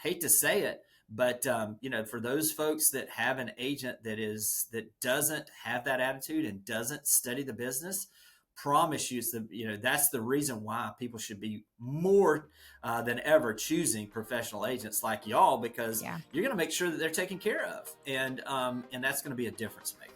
hate to say it, but for those folks that have an agent that doesn't have that attitude and doesn't study the business, promise you, that's the reason why people should be more than ever choosing professional agents like y'all, because you're going to make sure that they're taken care of, and that's going to be a difference maker.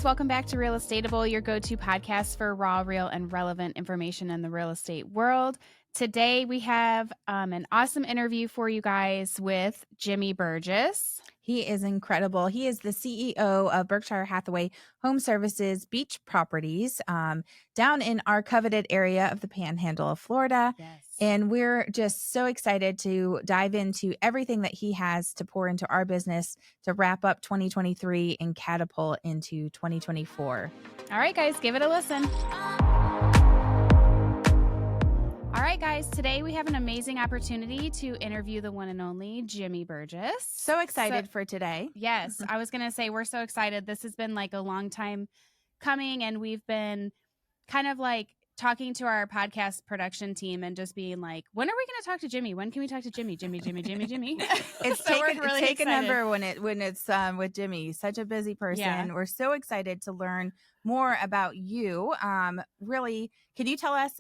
Welcome back to Realestatable, your go-to podcast for raw, real, and relevant information in the real estate world. Today, we have an awesome interview for you guys with Jimmy Burgess. He is incredible. He is the CEO of Berkshire Hathaway Home Services Beach Properties down in our coveted area of the Panhandle of Florida. Yes. And we're just so excited to dive into everything that he has to pour into our business to wrap up 2023 and catapult into 2024. All right, guys, give it a listen. All right, guys, today we have an amazing opportunity to interview the one and only Jimmy Burgess. So excited for today. Yes, I was going to say we're so excited. This has been like a long time coming, and we've been kind of like talking to our podcast production team and just being like, when are we going to talk to Jimmy? When can we talk to Jimmy? It's so taken number when it's with Jimmy. Such a busy person. Yeah. We're so excited to learn more about you. Really, can you tell us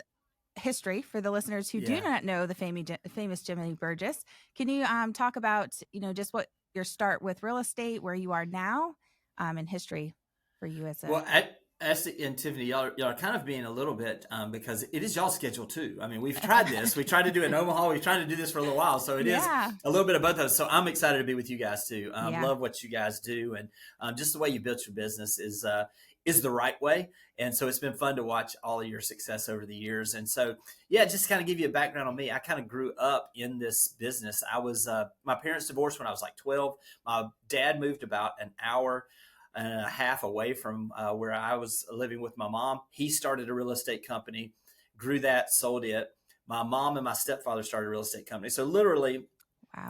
history for the listeners who do not know the famous Jimmy Burgess? Can you talk about just what your start with real estate, where you are now, and history for you as a Ashlee and Tiffany, y'all are kind of being a little bit because it is y'all's schedule too. I mean, we've tried this. We tried to do it in Omaha. We've tried to do this for a little while. So it is a little bit of both of those. So I'm excited to be with you guys too. Love what you guys do. And just the way you built your business is the right way. And so it's been fun to watch all of your success over the years. And so, just to kind of give you a background on me, I kind of grew up in this business. I was, my parents divorced when I was like 12. My dad moved about an hour and a half away from where I was living with my mom. He started a real estate company, grew that, sold it. My mom and my stepfather started a real estate company. So literally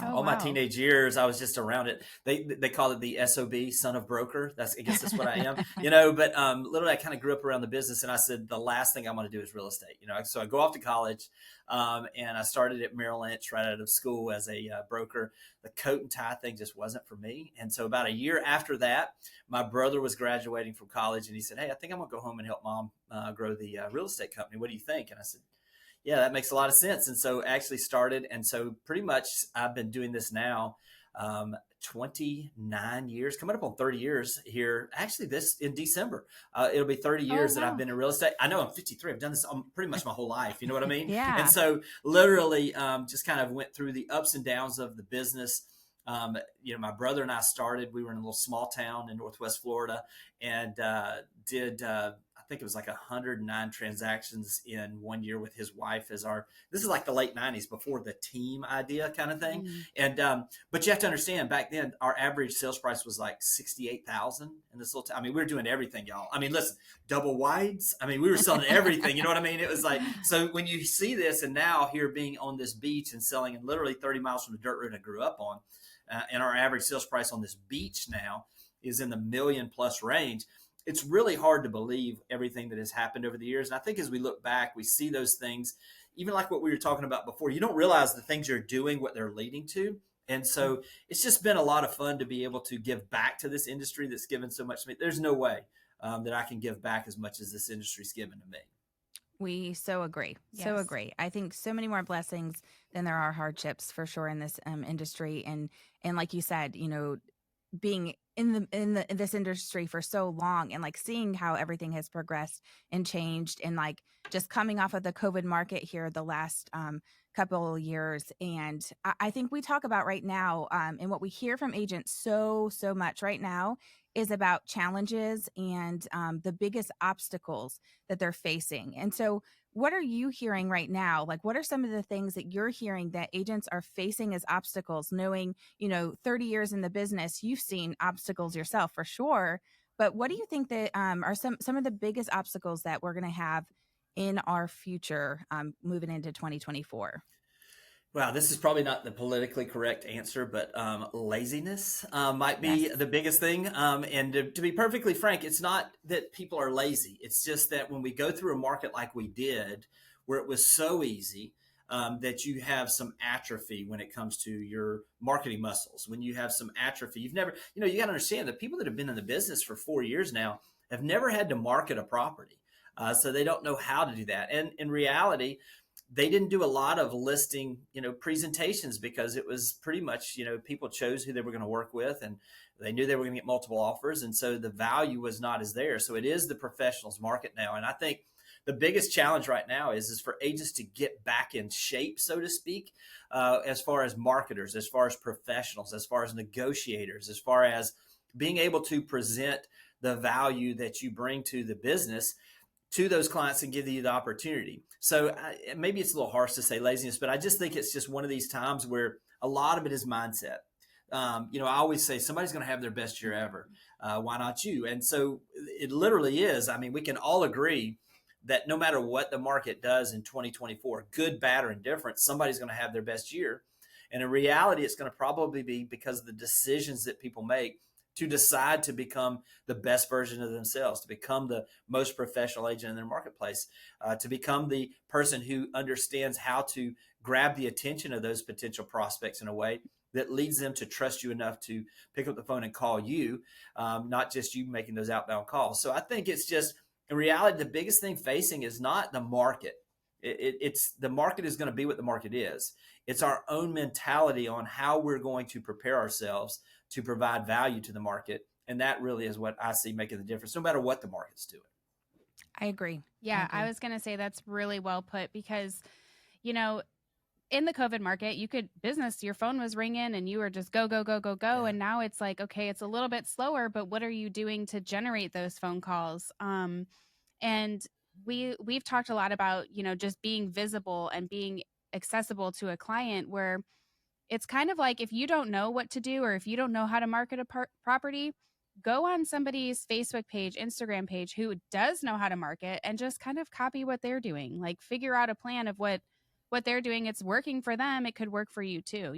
all my teenage years, I was just around it. They call it the SOB, son of broker. I guess that's what I am, but literally I kind of grew up around the business, and I said, the last thing I want to do is real estate, So I go off to college, and I started at Merrill Lynch right out of school as a broker. The coat and tie thing just wasn't for me. And so about a year after that, my brother was graduating from college, and he said, hey, I think I'm going to go home and help mom grow the real estate company. What do you think? And I said, yeah, that makes a lot of sense. And so actually started. And so pretty much I've been doing this now 29 years, coming up on 30 years here. Actually, this in December, it'll be 30 years that I've been in real estate. I know I'm 53. I've done this pretty much my whole life. You know what I mean? Yeah. And so literally just kind of went through the ups and downs of the business. My brother and I started, we were in a little small town in Northwest Florida, and did I think it was like 109 transactions in 1 year with his wife this is like the late 90s, before the team idea kind of thing. And, but you have to understand, back then our average sales price was like 68,000 in this little town. I mean, we were doing everything, y'all. I mean, listen, double wides. I mean, we were selling everything, you know what I mean? It was like, so when you see this, and now here being on this beach and selling in literally 30 miles from the dirt road I grew up on, and our average sales price on this beach now is in the $1 million+ range. It's really hard to believe everything that has happened over the years. And I think as we look back, we see those things, even like what we were talking about before. You don't realize the things you're doing, what they're leading to. And so it's just been a lot of fun to be able to give back to this industry that's given so much to me. There's no way that I can give back as much as this industry's given to me. We so agree. Yes. So agree. I think so many more blessings than there are hardships for sure in this industry. And like you said, being in this industry for so long, and like seeing how everything has progressed and changed, and like just coming off of the COVID market here the last couple of years. And I think we talk about right now, and what we hear from agents so much right now is about challenges and the biggest obstacles that they're facing. And so what are you hearing right now? Like, what are some of the things that you're hearing that agents are facing as obstacles, knowing, 30 years in the business, you've seen obstacles yourself for sure. But what do you think that are some of the biggest obstacles that we're going to have in our future moving into 2024? Wow, this is probably not the politically correct answer, but laziness might be Yes. the biggest thing. And to be perfectly frank, it's not that people are lazy. It's just that when we go through a market like we did, where it was so easy, that you have some atrophy when it comes to your marketing muscles. When you have some atrophy, you've never, you got to understand that people that have been in the business for 4 years now have never had to market a property. So they don't know how to do that. And in reality, they didn't do a lot of listing, presentations, because it was pretty much, people chose who they were going to work with, and they knew they were going to get multiple offers. And so the value was not as there. So it is the professionals market now. And I think the biggest challenge right now is for agents to get back in shape, so to speak, as far as marketers, as far as professionals, as far as negotiators, as far as being able to present the value that you bring to the business to those clients and give you the opportunity. So maybe it's a little harsh to say laziness, but I just think it's just one of these times where a lot of it is mindset. I always say somebody's going to have their best year ever. Why not you? And so it literally is. I mean, we can all agree that no matter what the market does in 2024, good, bad, or indifferent, somebody's going to have their best year. And in reality, it's going to probably be because of the decisions that people make to decide to become the best version of themselves, to become the most professional agent in their marketplace, to become the person who understands how to grab the attention of those potential prospects in a way that leads them to trust you enough to pick up the phone and call you, not just you making those outbound calls. So I think it's just, in reality, the biggest thing facing is not the market. It's the market is going to be what the market is. It's our own mentality on how we're going to prepare ourselves to provide value to the market. And that really is what I see making the difference, no matter what the market's doing. I agree. Yeah, I was going to say that's really well put, because, in the COVID market, your phone was ringing and you were just go, go, go, go, go. Yeah. And now it's like, okay, it's a little bit slower, but what are you doing to generate those phone calls? And we've talked a lot about, just being visible and being accessible to a client, where it's kind of like, if you don't know what to do, or if you don't know how to market a property, go on somebody's Facebook page, Instagram page, who does know how to market, and just kind of copy what they're doing. Like, figure out a plan of what they're doing. It's working for them. It could work for you too,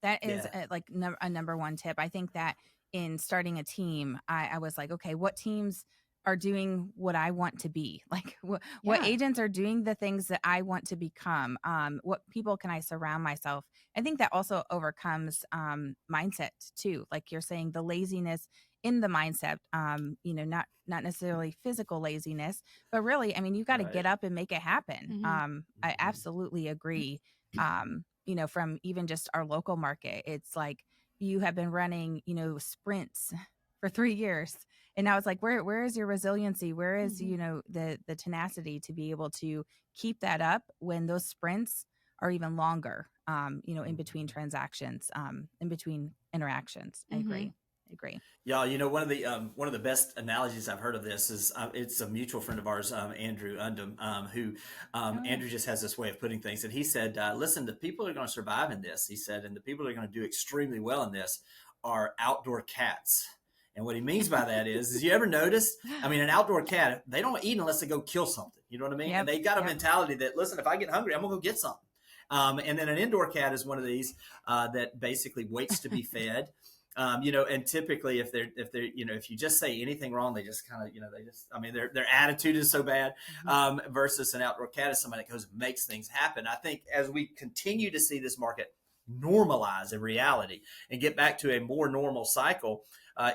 That is a number one tip. I think that in starting a team, I was like, okay, what teams are doing what I want to be? Like, what agents are doing the things that I want to become? What people can I surround myself? I think that also overcomes mindset too. Like you're saying, the laziness in the mindset, not necessarily physical laziness, but really, I mean, you've got to get up and make it happen. Mm-hmm. I absolutely agree. From even just our local market, it's like you have been running, sprints for 3 years. And now it's like, where is your resiliency? Where is, the tenacity to be able to keep that up when those sprints are even longer, in between transactions, in between interactions. I agree. Yeah, one of the best analogies I've heard of this is it's a mutual friend of ours, Andrew Undum, who Andrew just has this way of putting things. And he said, listen, the people who are going to survive in this, he said, and the people who are going to do extremely well in this are outdoor cats. And what he means by that is you ever notice, I mean, an outdoor cat, they don't eat unless they go kill something. You know what I mean? Yep. And they got a mentality that, listen, if I get hungry, I'm going to go get something. And then an indoor cat is one of these that basically waits to be fed. And typically if you just say anything wrong, they just kind of, their attitude is so bad, versus an outdoor cat is somebody that goes and makes things happen. I think as we continue to see this market normalize in reality and get back to a more normal cycle,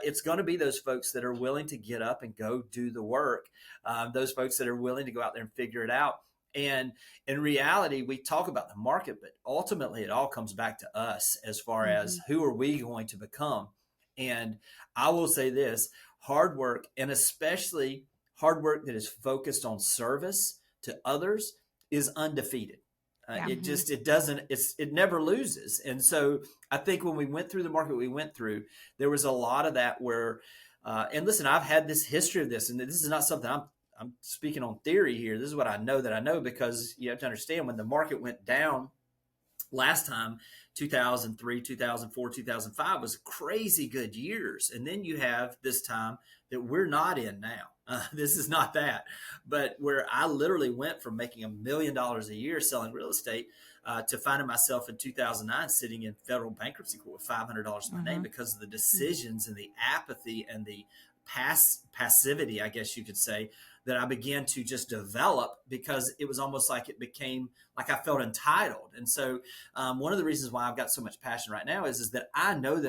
it's going to be those folks that are willing to get up and go do the work. Those folks that are willing to go out there and figure it out. And in reality, we talk about the market, but ultimately it all comes back to us as far as who are we going to become. And I will say this, hard work, and especially hard work that is focused on service to others, is undefeated. It never loses. And so I think when we went through the market we went through, there was a lot of that where, and listen, I've had this history of this, and this is not something I'm speaking on theory here. This is what I know because you have to understand, when the market went down last time, 2003, 2004, 2005 was crazy good years. And then you have this time that we're not in now. This is not that, but where I literally went from making $1 million a year selling real estate to finding myself in 2009 sitting in federal bankruptcy court with $500 in my name because of the decisions and the apathy and the passivity, I guess you could say, that I began to just develop, because it was almost like it became like I felt entitled. And so one of the reasons why I've got so much passion right now is that I know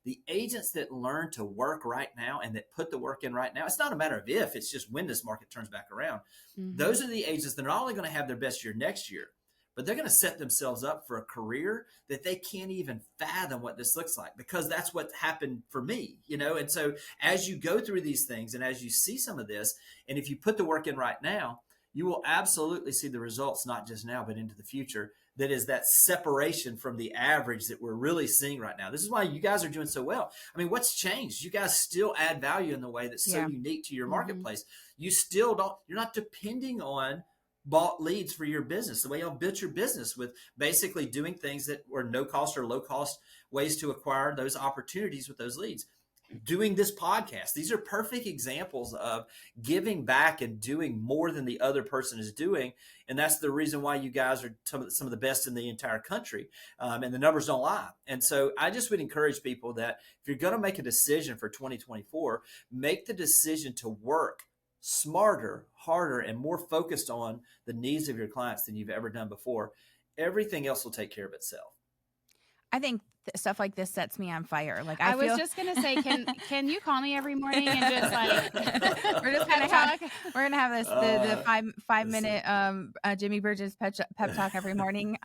the agents that learn to work right now and that put the work in right now, it's not a matter of if, it's just when this market turns back around. Those are the agents that are not only going to have their best year next year, but they're going to set themselves up for a career that they can't even fathom what this looks like, because that's what happened for me, And so as you go through these things and as you see some of this, and if you put the work in right now, you will absolutely see the results, not just now, but into the future. That is that separation from the average that we're really seeing right now. This is why you guys are doing so well. I mean, what's changed? You guys still add value in the way that's so unique to your marketplace. You still you're not depending on bought leads for your business. The way y'all built your business with basically doing things that were no cost or low cost ways to acquire those opportunities with those leads. Doing this podcast, these are perfect examples of giving back and doing more than the other person is doing. And that's the reason why you guys are some of the best in the entire country. And the numbers don't lie. And so I just would encourage people that if you're going to make a decision for 2024, make the decision to work smarter, harder, and more focused on the needs of your clients than you've ever done before. Everything else will take care of itself. I think stuff like this sets me on fire. Like I was just gonna say, can you call me every morning and just like we're gonna have this the 5-minute Jimmy Burgess pep talk every morning.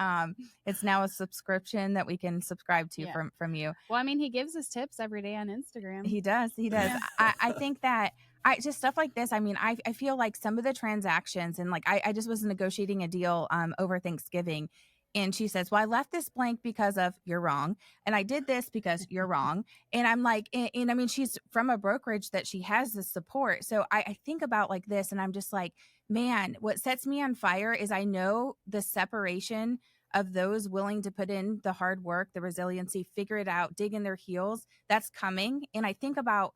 It's now a subscription that we can subscribe to from you. Well, I mean, he gives us tips every day on Instagram. He does. Yeah. I think that just stuff like this. I mean, I feel like some of the transactions, and like I just was negotiating a deal over Thanksgiving. And she says, well, I left this blank because of you're wrong. And I did this because you're wrong. And I'm like, and I mean, she's from a brokerage that she has this support. So I think about like this, and I'm just like, man, what sets me on fire is I know the separation of those willing to put in the hard work, the resiliency, figure it out, dig in their heels, that's coming. And I think about,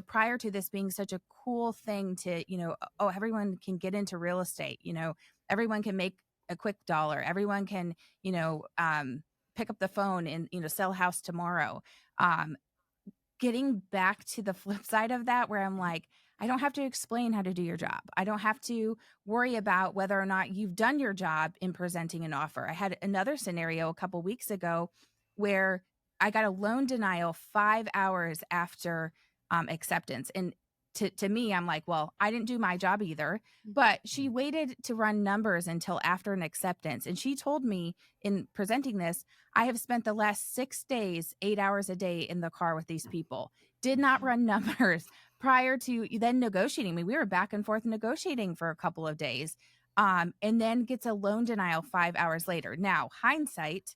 prior to this being such a cool thing to, everyone can get into real estate, everyone can make a quick dollar. Everyone can, pick up the phone and, sell a house tomorrow. Getting back to the flip side of that, where I'm like, I don't have to explain how to do your job. I don't have to worry about whether or not you've done your job in presenting an offer. I had another scenario a couple weeks ago where I got a loan denial 5 hours after acceptance. And to me, I'm like, well, I didn't do my job either, but she waited to run numbers until after an acceptance. And she told me in presenting this, I have spent the last 6 days, 8 hours a day in the car with these people, did not run numbers prior to then negotiating. I mean, we were back and forth negotiating for a couple of days, and then gets a loan denial 5 hours later. Now, hindsight,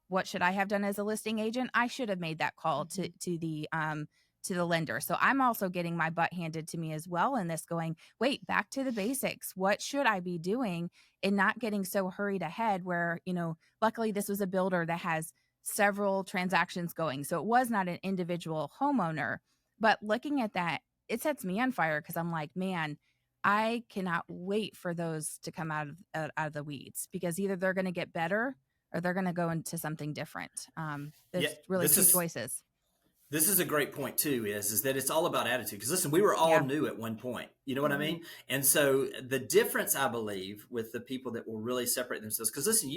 what should I have done as a listing agent? I should have made that call to the lender. So I'm also getting my butt handed to me as well in this, going, wait, back to the basics. What should I be doing? And not getting so hurried ahead where, luckily this was a builder that has several transactions going. So it was not an individual homeowner, but looking at that, it sets me on fire, because I'm like, man, I cannot wait for those to come out of the weeds, because either they're going to get better or they're going to go into something different. There's really two choices. This is a great point too, is that it's all about attitude. Because listen, we were all new at one point. You know what I mean? And so the difference, I believe, with the people that will really separate themselves, because listen,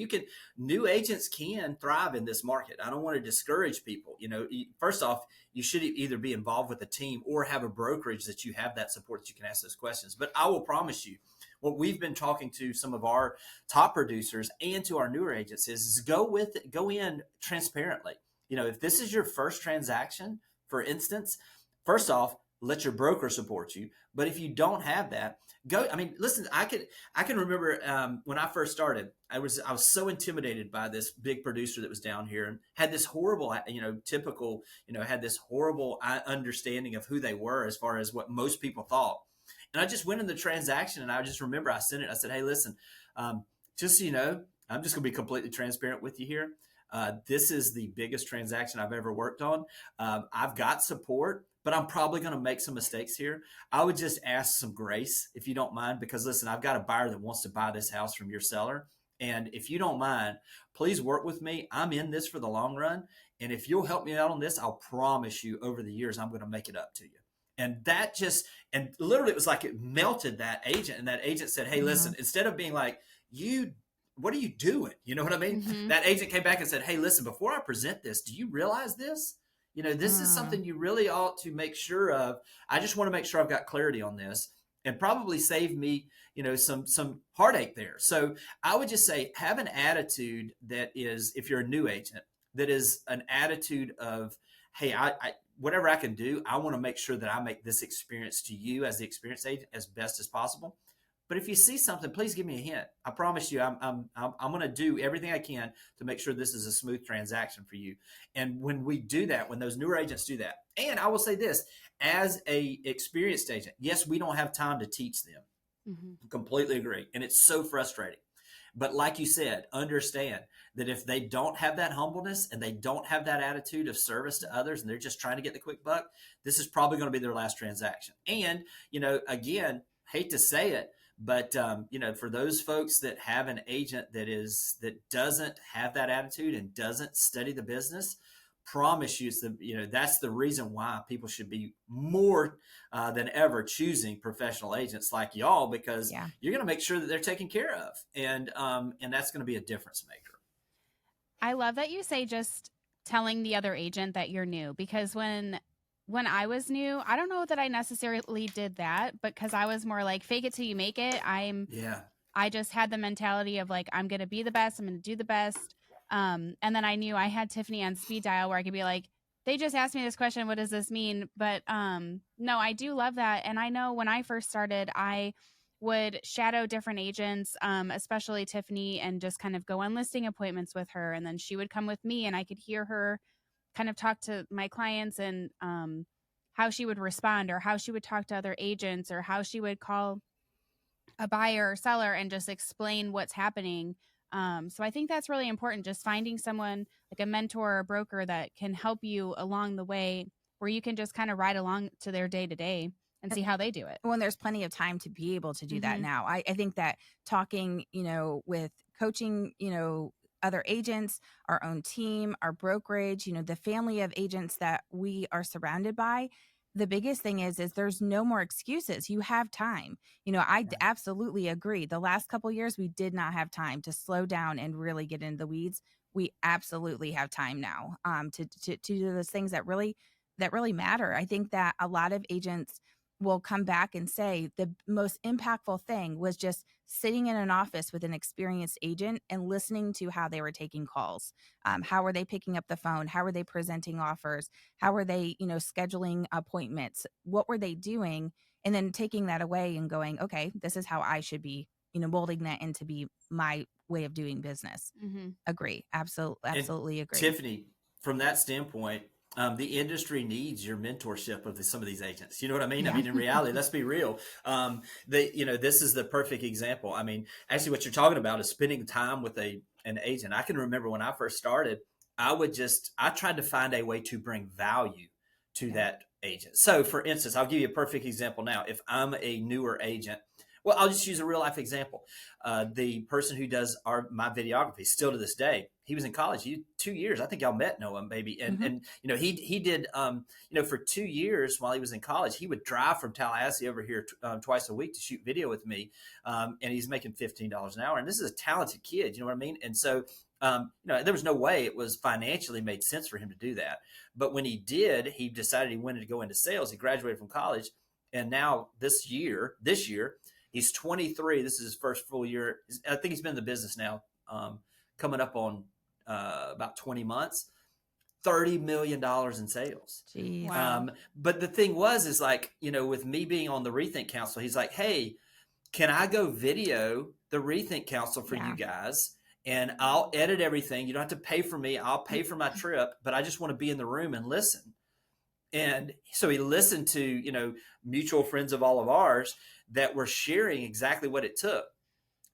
new agents can thrive in this market. I don't want to discourage people. First off, you should either be involved with a team or have a brokerage that you have that support that you can ask those questions. But I will promise you, what we've been talking to some of our top producers and to our newer agents is go in transparently. If this is your first transaction, for instance, first off, let your broker support you. But if you don't have that, listen, I can remember when I first started, I was so intimidated by this big producer that was down here and had this horrible, had this horrible understanding of who they were as far as what most people thought. And I just went in the transaction, and I just remember I sent it. I said, hey, listen, just so you know, I'm just going to be completely transparent with you here. This is the biggest transaction I've ever worked on. I've got support, but I'm probably going to make some mistakes here. I would just ask some grace if you don't mind, because listen, I've got a buyer that wants to buy this house from your seller. And if you don't mind, please work with me. I'm in this for the long run. And if you'll help me out on this, I'll promise you over the years, I'm going to make it up to you. And that just, and literally it was like it melted that agent. And that agent said, hey, listen, instead of being like, what are you doing? You know what I mean? That agent came back and said, hey, listen, before I present this, do you realize this? This is something you really ought to make sure of. I just want to make sure I've got clarity on this, and probably save me, some heartache there. So I would just say, have an attitude that is, if you're a new agent, that is an attitude of, hey, I whatever I can do, I want to make sure that I make this experience to you as the experienced agent as best as possible. But if you see something, please give me a hint. I promise you, I'm going to do everything I can to make sure this is a smooth transaction for you. And when we do that, when those newer agents do that, and I will say this, as a experienced agent, yes, we don't have time to teach them. Completely agree. And it's so frustrating. But like you said, understand that if they don't have that humbleness and they don't have that attitude of service to others, and they're just trying to get the quick buck, this is probably going to be their last transaction. And, again, hate to say it, but, for those folks that have an agent that doesn't have that attitude and doesn't study the business, promise you, that's the reason why people should be more than ever choosing professional agents like y'all, because you're going to make sure that they're taken care of. And that's going to be a difference maker. I love that you say just telling the other agent that you're new, because when I was new, I don't know that I necessarily did that, but because I was more like fake it till you make it. I just had the mentality of like, I'm going to be the best. I'm going to do the best. And then I knew I had Tiffany on speed dial where I could be like, they just asked me this question. What does this mean? But no, I do love that. And I know when I first started, I would shadow different agents, especially Tiffany, and just kind of go on listing appointments with her. And then she would come with me and I could hear her kind of talk to my clients and how she would respond, or how she would talk to other agents, or how she would call a buyer or seller and just explain what's happening. So I think that's really important, just finding someone like a mentor or a broker that can help you along the way, where you can just kind of ride along to their day to day and see how they do it. When there's plenty of time to be able to do that now. I think that talking, with coaching, other agents, our own team, our brokerage, the family of agents that we are surrounded by, the biggest thing is there's no more excuses. You have time. I absolutely agree. The last couple of years, we did not have time to slow down and really get into the weeds. We absolutely have time now to do those things that really matter. I think that a lot of agents will come back and say the most impactful thing was just sitting in an office with an experienced agent and listening to how they were taking calls. How were they picking up the phone? How were they presenting offers? How were they, scheduling appointments? What were they doing? And then taking that away and going, okay, this is how I should be, molding that into be my way of doing business. Agree. Absolutely agree. Tiffany, from that standpoint, the industry needs your mentorship of some of these agents. You know what I mean? Yeah. I mean, in reality, let's be real. This is the perfect example. I mean, actually what you're talking about is spending time with an agent. I can remember when I first started, I tried to find a way to bring value to that agent. So for instance, I'll give you a perfect example now. If I'm a newer agent, well, I'll just use a real life example. The person who does my videography still to this day, he was in college 2 years. I think y'all met Noah, maybe. And he did, for 2 years while he was in college, he would drive from Tallahassee over here twice a week to shoot video with me. And he's making $15 an hour. And this is a talented kid, you know what I mean? And so, there was no way it was financially made sense for him to do that. But when he did, he decided he wanted to go into sales. He graduated from college. And now this year, he's 23. This is his first full year. I think he's been in the business now, coming up on about 20 months, $30 million in sales. Jeez. Wow. But the thing is like, with me being on the Rethink Council, he's like, hey, can I go video the Rethink Council for you guys? And I'll edit everything. You don't have to pay for me. I'll pay for my trip, but I just want to be in the room and listen. And so he listened to, mutual friends of all of ours that were sharing exactly what it took.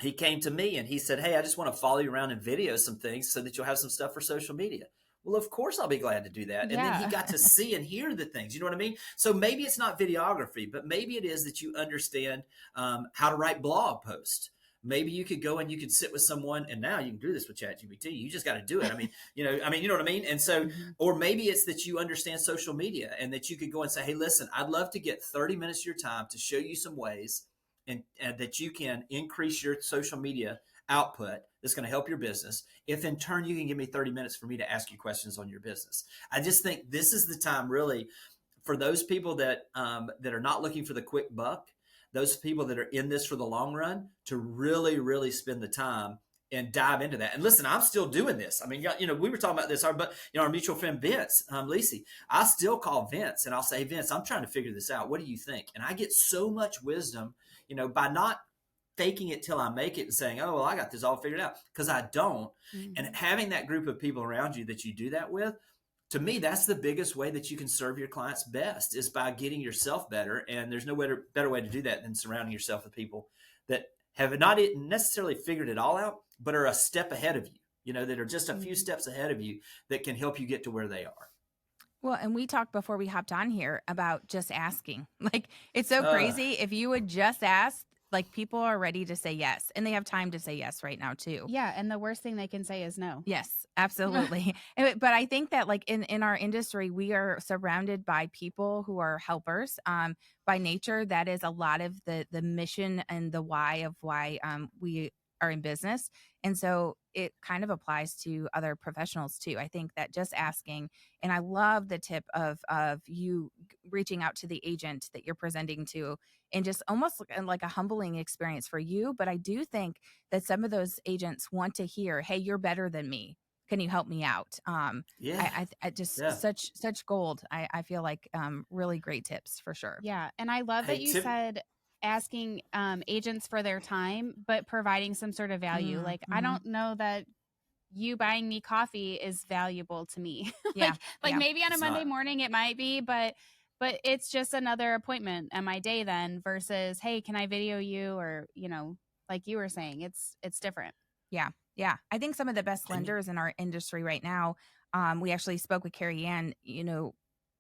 he came to me and he said, "Hey, I just want to follow you around and video some things so that you'll have some stuff for social media." Well, of course, I'll be glad to do that. And then he Yeah. got to see and hear the things. You know what I mean? So maybe it's not videography, but maybe it is that you understand how to write blog posts. Maybe you could go and you could sit with someone, and now you can do this with ChatGPT. You just got to do it. I mean, you know what I mean? And so, or maybe it's that you understand social media and that you could go and say, "Hey, listen, I'd love to get 30 minutes of your time to show you some ways and that you can increase your social media output that's going to help your business, if in turn you can give me 30 minutes for me to ask you questions on your business." I just think this is the time really for those people that that are not looking for the quick buck, those people that are in this for the long run, to really, really spend the time and dive into that. And listen, I'm still doing this. I mean, you know, we were talking about this, but you know, our mutual friend Vince, Lacey, I still call Vince and I'll say, "Vince, I'm trying to figure this out. What do you think?" And I get so much wisdom, you know, by not faking it till I make it and saying, "Oh, well, I got this all figured out," because I don't. And having that group of people around you that you do that with, to me, that's the biggest way that you can serve your clients best, is by getting yourself better. And there's no better way to do that than surrounding yourself with people that have not necessarily figured it all out, but are a step ahead of you, you know, that are just a few steps ahead of you that can help you get to where they are. Well, and we talked before we hopped on here about just asking. Like, it's so crazy. If you would just ask, like, people are ready to say yes, and they have time to say yes right now too. Yeah. And the worst thing they can say is no. Yes, absolutely. But I think that, like, in our industry, we are surrounded by people who are helpers. By nature, that is a lot of the mission and the why of why we are in business. And so it kind of applies to other professionals too. I think that just asking, and I love the tip of you reaching out to the agent that you're presenting to, and just almost like a humbling experience for you. But I do think that some of those agents want to hear, "Hey, you're better than me. Can you help me out?" Yeah. I just such gold. I feel like really great tips for sure. Yeah. And I love that you said asking agents for their time, but providing some sort of value. Like, I don't know that you buying me coffee is valuable to me. Yeah. like maybe on a Monday morning it might be, but it's just another appointment at my day then, versus, "Hey, can I video you?" Or, you know, like you were saying, it's different. Yeah. Yeah. I think some of the best lenders in our industry right now, we actually spoke with Carrie Ann,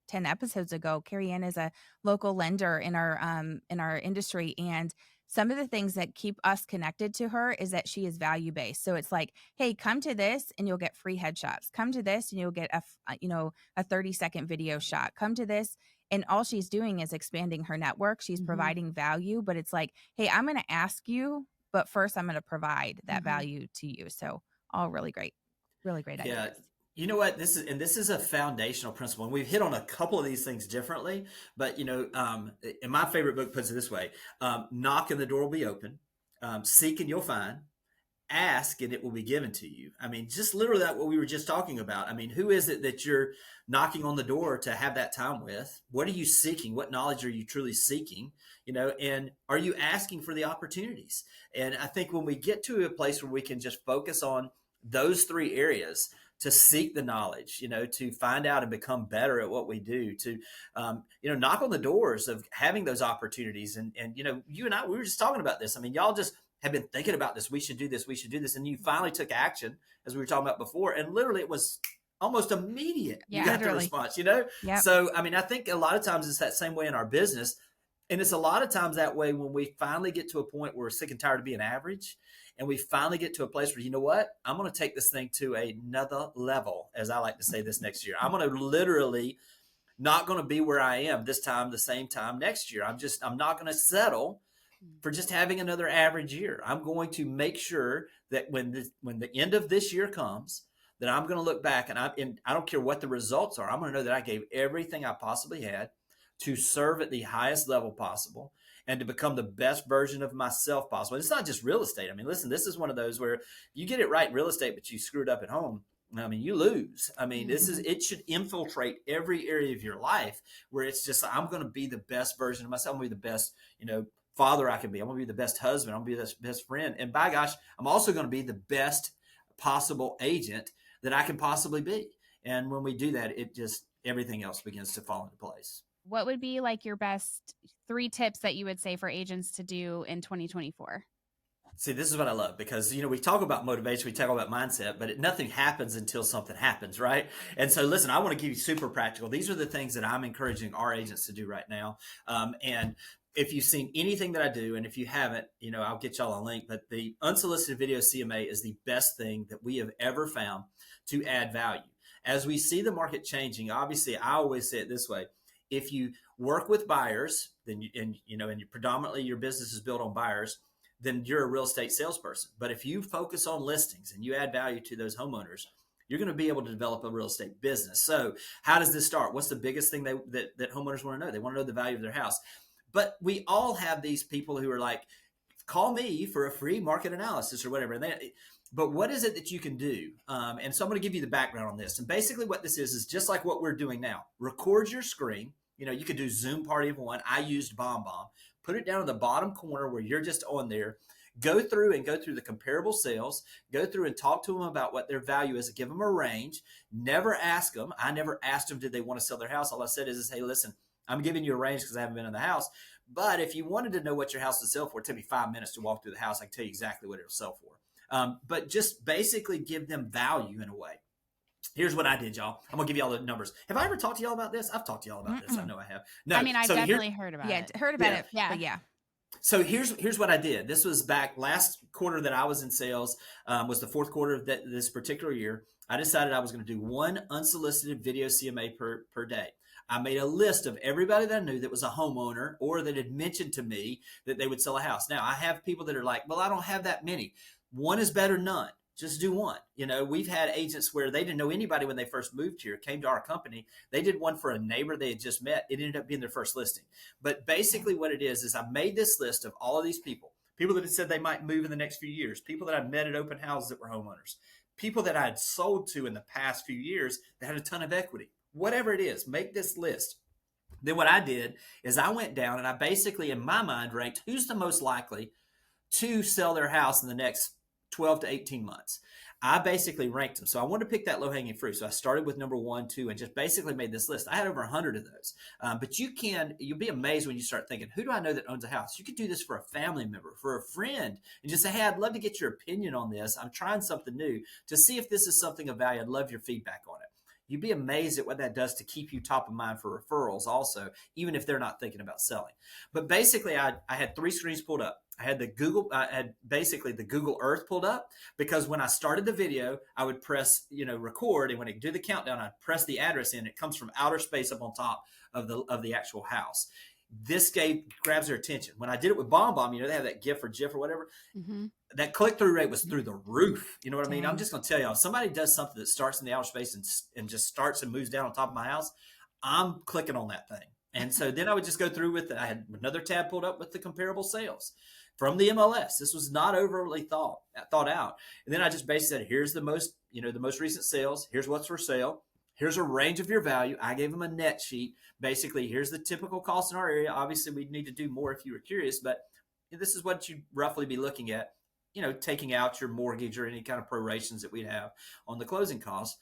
10 episodes ago. Carrie Ann is a local lender in our industry. And some of the things that keep us connected to her is that she is value based. So it's like, "Hey, come to this and you'll get free headshots. Come to this and you'll get a 30-second video shot. Come to this." And all she's doing is expanding her network. She's providing value, but it's like, "Hey, I'm going to ask you, but first I'm going to provide that value to you." So all really great ideas. Yeah. You know what? This is a foundational principle, and we've hit on a couple of these things differently. But in my favorite book puts it this way: knock and the door will be open. Seek and you'll find. Ask and it will be given to you. I mean, just literally that what we were just talking about. I mean, who is it that you're knocking on the door to have that time with? What are you seeking? What knowledge are you truly seeking? And are you asking for the opportunities? And I think when we get to a place where we can just focus on those three areas, to seek the knowledge, to find out and become better at what we do, to, knock on the doors of having those opportunities. And you and I, we were just talking about this. I mean, y'all just have been thinking about this. We should do this. We should do this. And you finally took action, as we were talking about before. And literally it was almost immediate. Yeah, you got the response, Yep. So, I mean, I think a lot of times it's that same way in our business. And it's a lot of times that way when we finally get to a point where we're sick and tired of being average. And we finally get to a place where, you know what, I'm going to take this thing to another level, as I like to say this next year. I'm going to literally not going to be where I am this time, the same time next year. I'm not going to settle for just having another average year. I'm going to make sure that when the end of this year comes, that I'm going to look back and I don't care what the results are. I'm going to know that I gave everything I possibly had to serve at the highest level possible and to become the best version of myself possible. And it's not just real estate. I mean, listen, this is one of those where you get it right in real estate, but you screw it up at home. I mean, you lose. I mean, it should infiltrate every area of your life where it's just, I'm going to be the best version of myself. I'm going to be the best, father I can be. I'm going to be the best husband. I'm going to be the best friend. And by gosh, I'm also going to be the best possible agent that I can possibly be. And when we do that, everything else begins to fall into place. What would be like your best 3 tips that you would say for agents to do in 2024? See, this is what I love because, we talk about motivation, we talk about mindset, but nothing happens until something happens, right? And so, listen, I want to give you super practical. These are the things that I'm encouraging our agents to do right now. And if you've seen anything that I do, and if you haven't, I'll get y'all a link, but the unsolicited video CMA is the best thing that we have ever found to add value. As we see the market changing, obviously, I always say it this way. If you work with buyers, then and predominantly your business is built on buyers, then you're a real estate salesperson. But if you focus on listings and you add value to those homeowners, you're going to be able to develop a real estate business. So how does this start? What's the biggest thing that homeowners want to know? They want to know the value of their house. But we all have these people who are like, call me for a free market analysis or whatever. But what is it that you can do? And so I'm going to give you the background on this. And basically what this is just like what we're doing now. Record your screen. You could do Zoom party of one. I used BombBomb. Put it down in the bottom corner where you're just on there. Go through the comparable sales. Go through and talk to them about what their value is. Give them a range. Never ask them. I never asked them, did they want to sell their house? All I said is, hey, listen, I'm giving you a range because I haven't been in the house. But if you wanted to know what your house would sell for, it took me 5 minutes to walk through the house. I can tell you exactly what it'll sell for. But just basically give them value in a way. Here's what I did, y'all. I'm going to give you all the numbers. Have I ever talked to y'all about this? I've talked to y'all about this. I know I have. No, I mean, I've definitely heard about it. Heard about it. Yeah. But yeah. So here's what I did. This was back last quarter that I was in sales, was the fourth quarter of this particular year. I decided I was going to do one unsolicited video CMA per day. I made a list of everybody that I knew that was a homeowner or that had mentioned to me that they would sell a house. Now, I have people that are like, well, I don't have that many. One is better than none. Just do one. We've had agents where they didn't know anybody when they first moved here, came to our company. They did one for a neighbor they had just met. It ended up being their first listing. But basically what it is I made this list of all of these people that had said they might move in the next few years, people that I'd met at open houses that were homeowners, people that I had sold to in the past few years that had a ton of equity. Whatever it is, make this list. Then what I did is I went down and I basically, in my mind, ranked who's the most likely to sell their house in the next 12 to 18 months. I basically ranked them. So I wanted to pick that low-hanging fruit. So I started with number 1, 2, and just basically made this list. I had over 100 of those. But you'll be amazed when you start thinking, who do I know that owns a house? You could do this for a family member, for a friend, and just say, hey, I'd love to get your opinion on this. I'm trying something new to see if this is something of value. I'd love your feedback on it. You'd be amazed at what that does to keep you top of mind for referrals also, even if they're not thinking about selling. But basically, I had 3 screens pulled up. I had basically the Google Earth pulled up because when I started the video, I would press, record, and when it do the countdown, I'd press the address in. It comes from outer space up on top of the actual house. This grabs their attention. When I did it with BombBomb, they have that GIF or GIF or whatever. Mm-hmm. That click-through rate was through the roof. You know what I mean? I'm just going to tell y'all, if somebody does something that starts in the outer space and just starts and moves down on top of my house, I'm clicking on that thing. And so then I would just go through with it. I had another tab pulled up with the comparable sales from the MLS. This was not overly thought out. And then I just basically said, here's the most recent sales. Here's what's for sale. Here's a range of your value. I gave them a net sheet. Basically, here's the typical cost in our area. Obviously, we'd need to do more if you were curious, but this is what you'd roughly be looking at, taking out your mortgage or any kind of prorations that we'd have on the closing costs.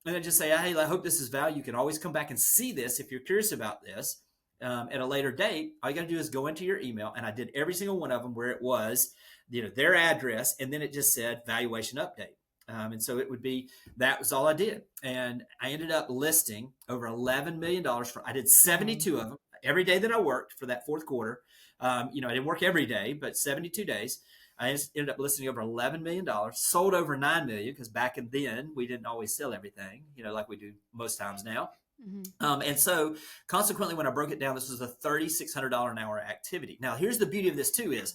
And then just say, hey, I hope this is value. You can always come back and see this if you're curious about this at a later date. All you got to do is go into your email, and I did every single one of them where it was, their address, and then it just said valuation update. And so it would be, that was all I did. And I ended up listing over $11 million. I did 72 of them every day that I worked for that fourth quarter. I didn't work every day, but 72 days. I ended up listing over $11 million, sold over $9 million, because back then we didn't always sell everything, like we do most times now. Mm-hmm. And so consequently, when I broke it down, this was a $3,600 an hour activity. Now, here's the beauty of this too, is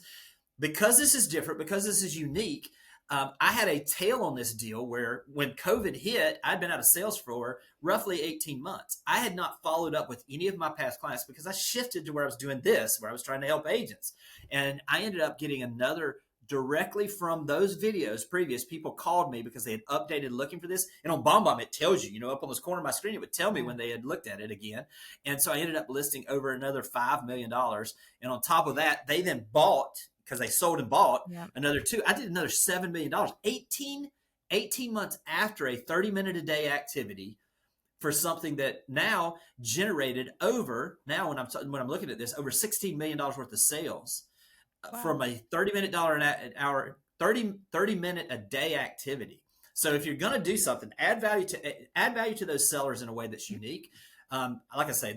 because this is different, because this is unique, I had a tail on this deal where when COVID hit, I'd been out of sales for roughly 18 months. I had not followed up with any of my past clients because I shifted to where I was doing this, where I was trying to help agents. And I ended up getting another directly from those videos previous. People called me because they had updated looking for this. And on BombBomb, it tells you, up on this corner of my screen, it would tell me when they had looked at it again. And so I ended up listing over another $5 million. And on top of that, they then bought, because they sold and bought another 2. I did another $7 million, 18 months after a 30-minute a day activity for something that now generated over, now when I'm looking at this, over $16 million worth of sales. from a $30 an hour, 30 minute a day activity. So if you're going to do something, add value to those sellers in a way that's unique. Like I say,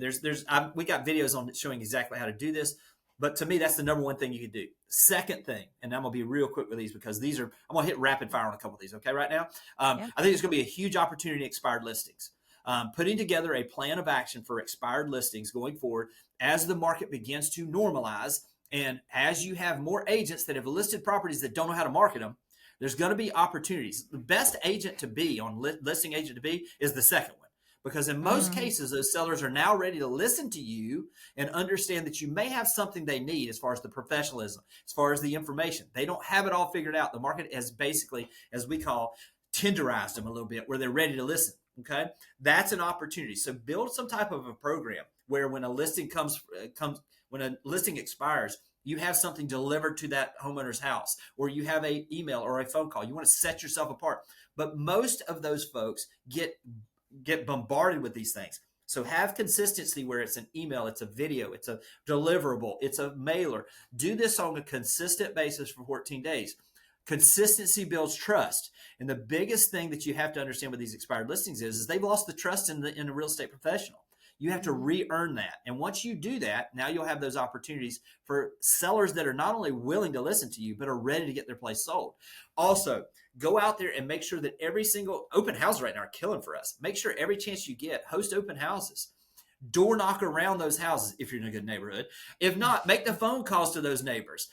we got videos on showing exactly how to do this, but to me, that's the number one thing you can do. Second thing, and I'm going to be real quick with these because I'm going to hit rapid fire on a couple of these. Okay, right now, I think there's going to be a huge opportunity in expired listings. Putting together a plan of action for expired listings going forward as the market begins to normalize, and as you have more agents that have listed properties that don't know how to market them, there's going to be opportunities. The best agent to be on listing agent to be is the second one, because in most cases, those sellers are now ready to listen to you and understand that you may have something they need as far as the professionalism, as far as the information. They don't have it all figured out. The market has basically, as we call, tenderized them a little bit where they're ready to listen. Okay, that's an opportunity. So build some type of a program where when a listing when a listing expires, you have something delivered to that homeowner's house, or you have an email or a phone call. You want to set yourself apart. But most of those folks get bombarded with these things. So have consistency where it's an email, it's a video, it's a deliverable, it's a mailer. Do this on a consistent basis for 14 days. Consistency builds trust. And the biggest thing that you have to understand with these expired listings is they've lost the trust in a real estate professional. You have to re-earn that. And once you do that, now you'll have those opportunities for sellers that are not only willing to listen to you, but are ready to get their place sold. Also, go out there and make sure that every single open house right now are killing for us. Make sure every chance you get, host open houses. Door knock around those houses if you're in a good neighborhood. If not, make the phone calls to those neighbors.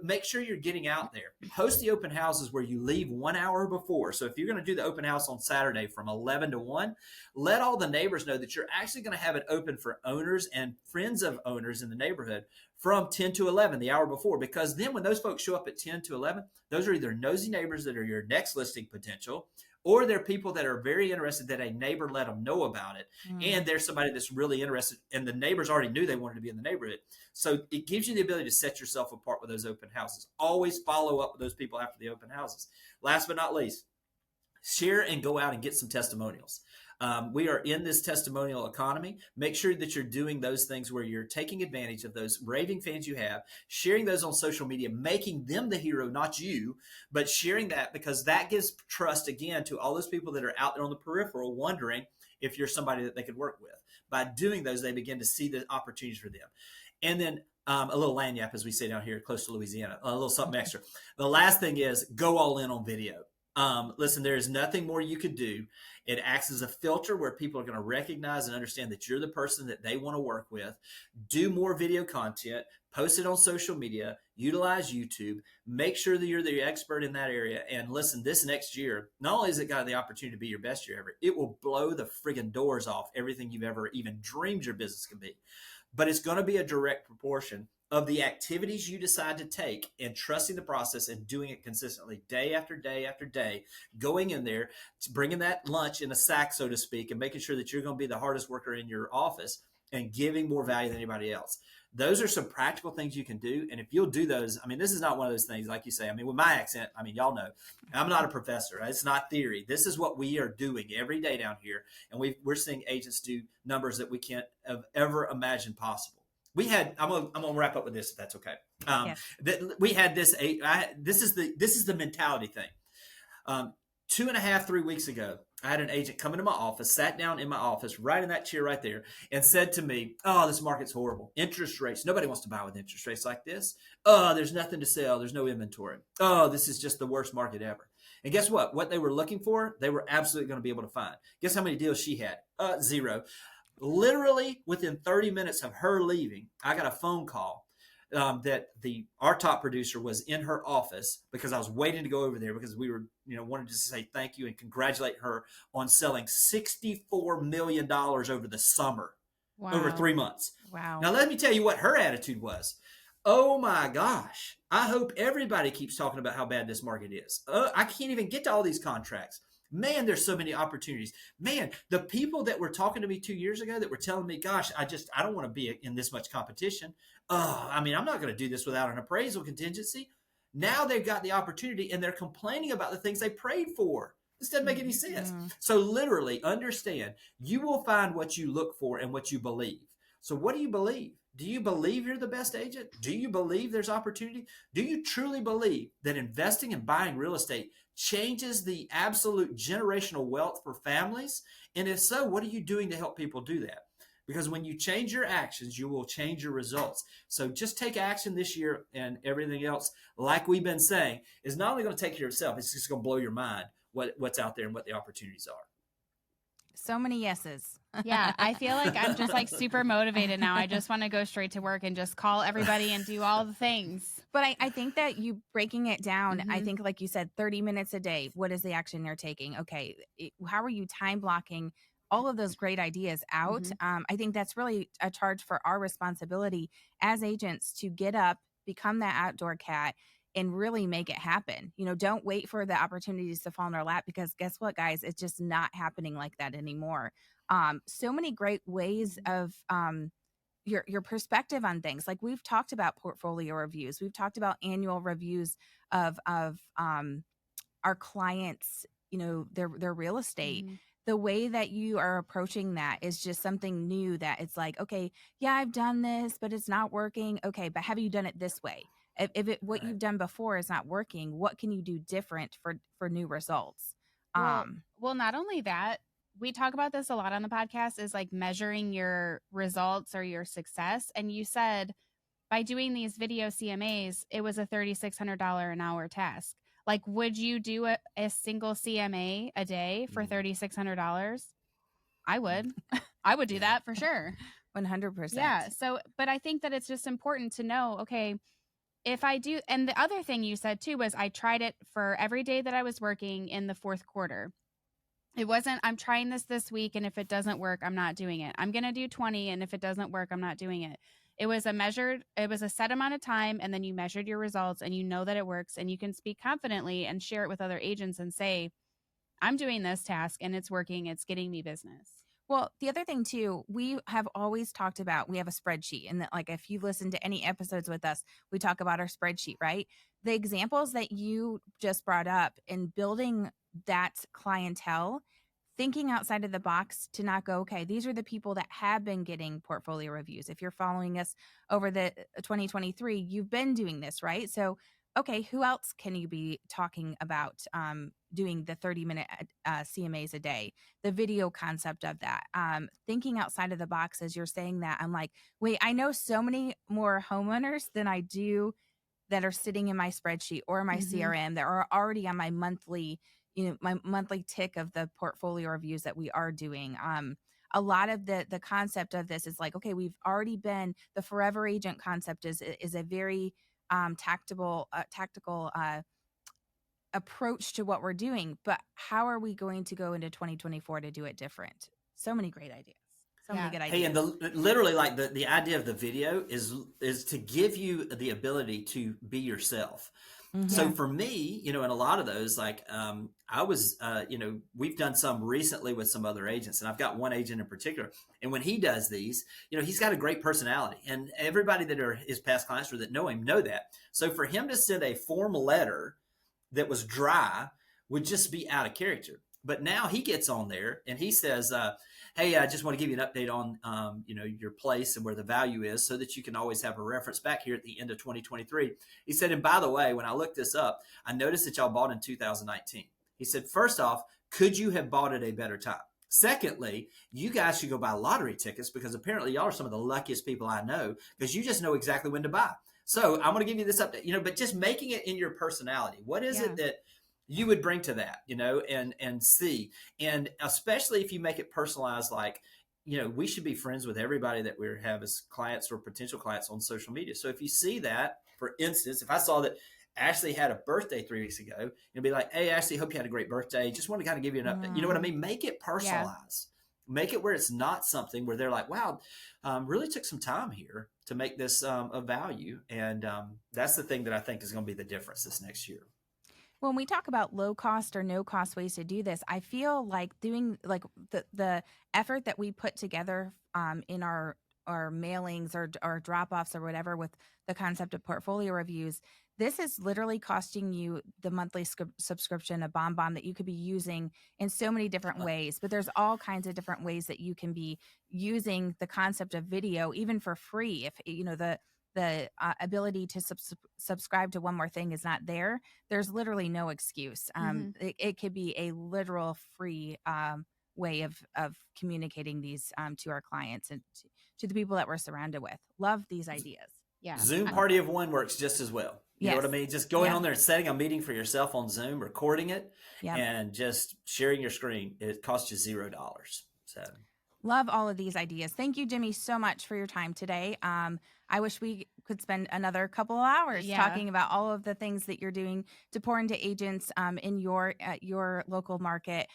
Make sure you're getting out there. Host the open houses where you leave 1 hour before. So if you're going to do the open house on Saturday from 11 to 1, let all the neighbors know that you're actually going to have it open for owners and friends of owners in the neighborhood from 10 to 11, the hour before. Because then when those folks show up at 10 to 11, those are either nosy neighbors that are your next listing potential, or they're people that are very interested that a neighbor let them know about it. And there's somebody that's really interested, and the neighbors already knew they wanted to be in the neighborhood. So it gives you the ability to set yourself apart with those open houses. Always follow up with those people after the open houses. Last but not least, share and go out and get some testimonials. We are in this testimonial economy. Make sure that you're doing those things where you're taking advantage of those raving fans you have, sharing those on social media, making them the hero, not you, but sharing that, because that gives trust again to all those people that are out there on the peripheral wondering if you're somebody that they could work with. By doing those, they begin to see the opportunities for them. And then a little lagniappe, as we say down here close to Louisiana, a little something extra. The last thing is go all in on video. Listen, there is nothing more you could do. It acts as a filter where people are going to recognize and understand that you're the person that they want to work with. Do more video content, post it on social media, utilize YouTube, make sure that you're the expert in that area. And listen, this next year, not only has it got the opportunity to be your best year ever, it will blow the friggin' doors off everything you've ever even dreamed your business can be. But it's going to be a direct proportion of the activities you decide to take and trusting the process and doing it consistently day after day after day, going in there, bringing that lunch in a sack, so to speak, and making sure that you're going to be the hardest worker in your office and giving more value than anybody else. Those are some practical things you can do. And if you'll do those, this is not one of those things, like you say, with my accent, y'all know, I'm not a professor. It's not theory. This is what we are doing every day down here. And we're seeing agents do numbers that we can't have ever imagined possible. We had, I'm gonna wrap up with this, if that's okay. We had this. This is the mentality thing. 2.5, 3 weeks ago, I had an agent come into my office, sat down in my office, right in that chair right there, and said to me, "Oh, this market's horrible. Interest rates. Nobody wants to buy with interest rates like this. Oh, there's nothing to sell. There's no inventory. Oh, this is just the worst market ever." And guess what? What they were looking for, they were absolutely going to be able to find. Guess how many deals she had? 0. Literally within 30 minutes of her leaving, I got a phone call that our top producer was in her office, because I was waiting to go over there because we were, wanted to say thank you and congratulate her on selling $64 million over the summer, over 3 months. Wow. Now, let me tell you what her attitude was. Oh my gosh, I hope everybody keeps talking about how bad this market is. I can't even get to all these contracts. Man, there's so many opportunities. Man, the people that were talking to me 2 years ago that were telling me, gosh, I don't want to be in this much competition. I'm not going to do this without an appraisal contingency. Now they've got the opportunity and they're complaining about the things they prayed for. This doesn't make any sense. So literally understand, you will find what you look for and what you believe. So what do you believe? Do you believe you're the best agent? Do you believe there's opportunity? Do you truly believe that investing and buying real estate changes the absolute generational wealth for families? And if so, what are you doing to help people do that? Because when you change your actions, you will change your results. So just take action this year, and everything else, like we've been saying, is not only going to take care of itself, it's just going to blow your mind what's out there and what the opportunities are. So many yeses. Yeah, I feel like I'm just like super motivated now. I just want to go straight to work and just call everybody and do all the things. But I think that you breaking it down, I think like you said, 30 minutes a day, what is the action you're taking? Okay, how are you time blocking all of those great ideas out? I think that's really a charge for our responsibility as agents to get up, become that outdoor cat, and really make it happen. You know, don't wait for the opportunities to fall in our lap, because guess what, guys? It's just not happening like that anymore. So many great ways of your perspective on things. Like we've talked about portfolio reviews. We've talked about annual reviews of our clients, you know, their real estate. The way that you are approaching that is just something new, that it's like, okay, yeah, I've done this, but it's not working. Okay, but have you done it this way? If what you've done before is not working, what can you do different for new results? Well, not only that, we talk about this a lot on the podcast, is like measuring your results or your success. And you said by doing these video CMAs, it was a $3,600 an hour task. Like, would you do a single CMA a day for $3,600? I would. I would do that for sure. 100%. Yeah. So, but I think that it's just important to know, okay, if I do, and the other thing you said too was I tried it for every day that I was working in the fourth quarter. It wasn't, I'm trying this week, and if it doesn't work, I'm not doing it. I'm going to do 20, and if it doesn't work, I'm not doing it. It was a set amount of time, and then you measured your results, and you know that it works, and you can speak confidently and share it with other agents and say, I'm doing this task and it's working. It's getting me business. Well, the other thing too, we have always talked about, we have a spreadsheet, and that, like, if you've listened to any episodes with us, we talk about our spreadsheet, right? The examples that you just brought up in building that clientele, thinking outside of the box to not go, okay, these are the people that have been getting portfolio reviews. If you're following us over the 2023, you've been doing this, right? So, okay, who else can you be talking about doing the 30-minute CMAs a day, the video concept of that, thinking outside of the box as you're saying that. I'm like, wait, I know so many more homeowners than I do that are sitting in my spreadsheet or my CRM that are already on my monthly, my monthly tick of the portfolio reviews that we are doing. A lot of the concept of this is like, okay, we've already been, the forever agent concept is a very tactical approach to what we're doing, but how are we going to go into 2024 to do it different? So many great ideas. So many good ideas. Hey, and literally, like the idea of the video is to give you the ability to be yourself. So for me, in a lot of those, like I was, we've done some recently with some other agents, and I've got one agent in particular. And when he does these, he's got a great personality, and everybody that are his past clients or that know him know that. So for him to send a form letter that was dry would just be out of character. But now he gets on there and he says, hey, I just want to give you an update on, your place and where the value is, so that you can always have a reference back here at the end of 2023. He said, and by the way, when I looked this up, I noticed that y'all bought in 2019. He said, first off, could you have bought at a better time? Secondly, you guys should go buy lottery tickets, because apparently y'all are some of the luckiest people I know, because you just know exactly when to buy. So I'm going to give you this update, but just making it in your personality. What is it that you would bring to that, and see, and especially if you make it personalized, like, we should be friends with everybody that we have as clients or potential clients on social media. So if you see that, for instance, if I saw that Ashlee had a birthday 3 weeks ago, you'll be like, hey, Ashlee, hope you had a great birthday. Just want to kind of give you an update. You know what I mean? Make it personalized. Make it where it's not something where they're like, wow, really took some time here to make this of value. And that's the thing that I think is going to be the difference this next year. When we talk about low cost or no cost ways to do this, I feel like doing like the effort that we put together in our mailings or drop-offs or whatever with the concept of portfolio reviews, this is literally costing you the monthly subscription, a BombBomb that you could be using in so many different ways. But there's all kinds of different ways that you can be using the concept of video, even for free. If the ability to subscribe to one more thing is not there, there's literally no excuse. It could be a literal free way of communicating these to our clients and to the people that we're surrounded with. Love these ideas. Yeah. Zoom Party of One works just as well. You know what I mean? Just going on there and setting a meeting for yourself on Zoom, recording it, and just sharing your screen. It costs you $0. So love all of these ideas. Thank you, Jimmy, so much for your time today. I wish we could spend another couple of hours talking about all of the things that you're doing to pour into agents in your local market.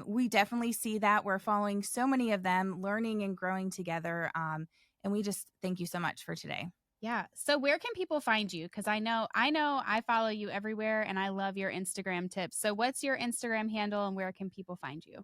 We definitely see that. We're following so many of them, learning and growing together. And we just thank you so much for today. Yeah. So where can people find you? Because I know I follow you everywhere and I love your Instagram tips. So what's your Instagram handle and where can people find you?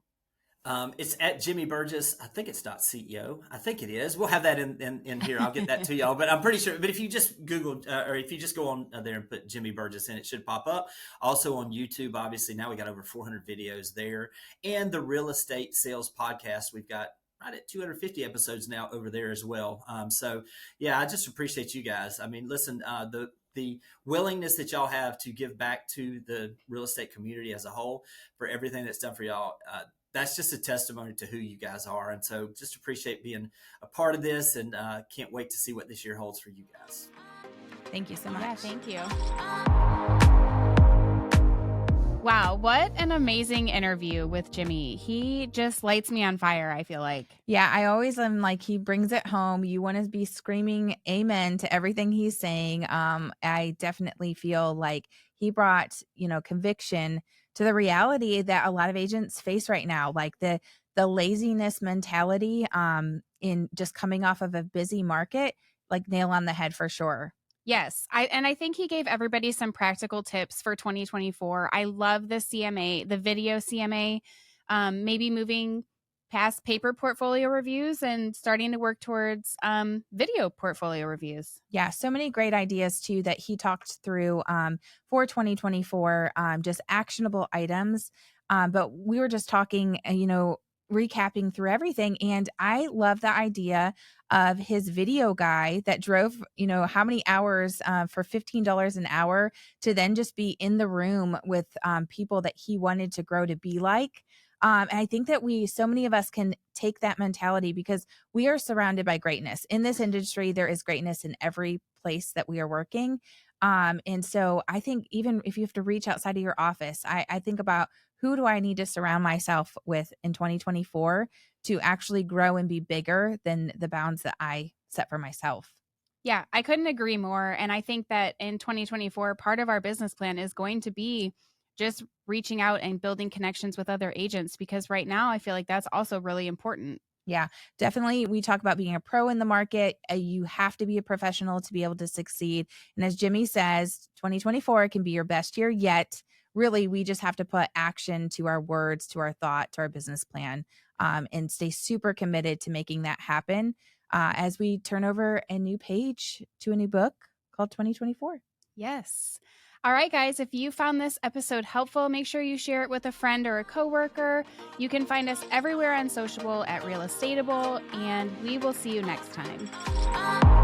It's at Jimmy Burgess. I think it's .co. I think it is. We'll have that in here. I'll get that to y'all, but I'm pretty sure. But if you just Google or if you just go on there and put Jimmy Burgess in, it should pop up. Also on YouTube, obviously now we got over 400 videos there, and the Real Estate Sales Podcast. We've got right at 250 episodes now over there as well. So yeah, I just appreciate you guys. I mean, listen, the willingness that y'all have to give back to the real estate community as a whole for everything that's done for y'all. That's just a testimony to who you guys are. And so just appreciate being a part of this and can't wait to see what this year holds for you guys. Thank you so much. Yeah, thank you. Wow, what an amazing interview with Jimmy. He just lights me on fire, I feel like. Yeah, I always am like, he brings it home. You want to be screaming amen to everything he's saying. I definitely feel like he brought, conviction to the reality that a lot of agents face right now, like the laziness mentality in just coming off of a busy market, like nail on the head for sure. Yes. I think he gave everybody some practical tips for 2024. I love the CMA, the video CMA, maybe moving past paper portfolio reviews and starting to work towards video portfolio reviews. Yeah, so many great ideas too that he talked through for 2024, just actionable items. But we were just talking, recapping through everything. And I love the idea of his video guy that drove, how many hours for $15 an hour to then just be in the room with people that he wanted to grow to be like. And I think that so many of us can take that mentality because we are surrounded by greatness. In this industry, there is greatness in every place that we are working. And so I think even if you have to reach outside of your office, I think about who do I need to surround myself with in 2024 to actually grow and be bigger than the bounds that I set for myself. Yeah, I couldn't agree more. And I think that in 2024, part of our business plan is going to be just reaching out and building connections with other agents, because right now I feel like that's also really important. Yeah, definitely. We talk about being a pro in the market. You have to be a professional to be able to succeed. And as Jimmy says, 2024 can be your best year yet. Really, we just have to put action to our words, to our thought, to our business plan, and stay super committed to making that happen as we turn over a new page to a new book called 2024. Yes. All right, guys, if you found this episode helpful, make sure you share it with a friend or a coworker. You can find us everywhere on Sociable at Realestatable, and we will see you next time.